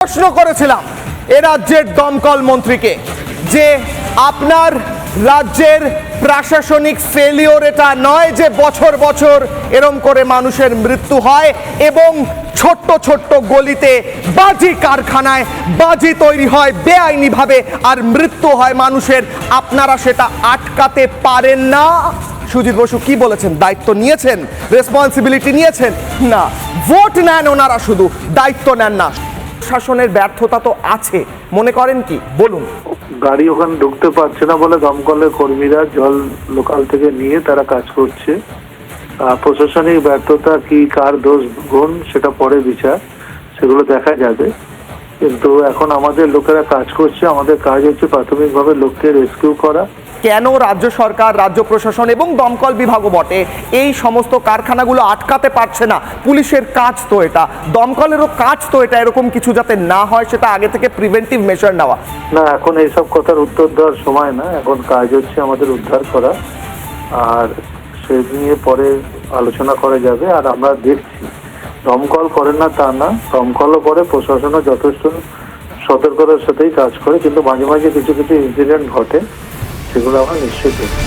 প্রশ্ন করেছিলাম এ রাজ্যের দমকল মন্ত্রীকে যে আপনার রাজ্যের প্রশাসনিক ফেলিওর এটা নয় যে বছর বছর এরম করে মানুষের মৃত্যু হয় এবং ছোট্ট ছোট্ট গলিতে বাজি কারখানায় বাজি তৈরি হয় বেআইনিভাবে আর মৃত্যু হয় মানুষের, আপনারা সেটা আটকাতে পারেন না। সুজিত বসু কি বলেছেন? দায়িত্ব নিয়েছেন, রেসপন্সিবিলিটি নিয়েছেন না, ভোট নেন ওনারা, শুধু দায়িত্ব নেন না। শাসনের ব্যর্থতা তো আছে, মনে করেন কি? বলুন। গাড়ি ওখানে ঢুকতে পারছে না বলে দমকলের কর্মীরা জল লোকাল থেকে নিয়ে তারা কাজ করছে। প্রশাসনিক ব্যর্থতা কি, কার দোষ গুণ, সেটা পরে বিচার, সেগুলো দেখা যাবে। কিন্তু এখন আমাদের লোকেরা কাজ করছে, আমাদের কাজ হচ্ছে প্রাথমিকভাবে লোককে রেস্কিউ করা। কেন রাজ্য সরকার, রাজ্য প্রশাসন এবং দমকল বিভাগও বটে এই সমস্ত কারখানাগুলো আটকাতে পারছে না? পুলিশের কাজ তো এটা, দমকলেরও কাজ তো এটা, এরকম কিছু যাতে না হয় সেটা আগে থেকে প্রিভেন্টিভ মেজার নেওয়া। না, এখন এইসব কথার উত্তর দেওয়ার সময় না, এখন কাজ হচ্ছে আমাদের উদ্ধার করা, আর সে নিয়ে পরে আলোচনা করা যাবে। আর আমরা দেখছি দমকল করেন না তা না, দমকলও করে, প্রশাসনও যথেষ্ট সতর্কতার সাথেই কাজ করে, কিন্তু মাঝে মাঝে কিছু কিছু ইনসিডেন্ট ঘটে, সেগুলো আমরা নিশ্চয়ই দেখি।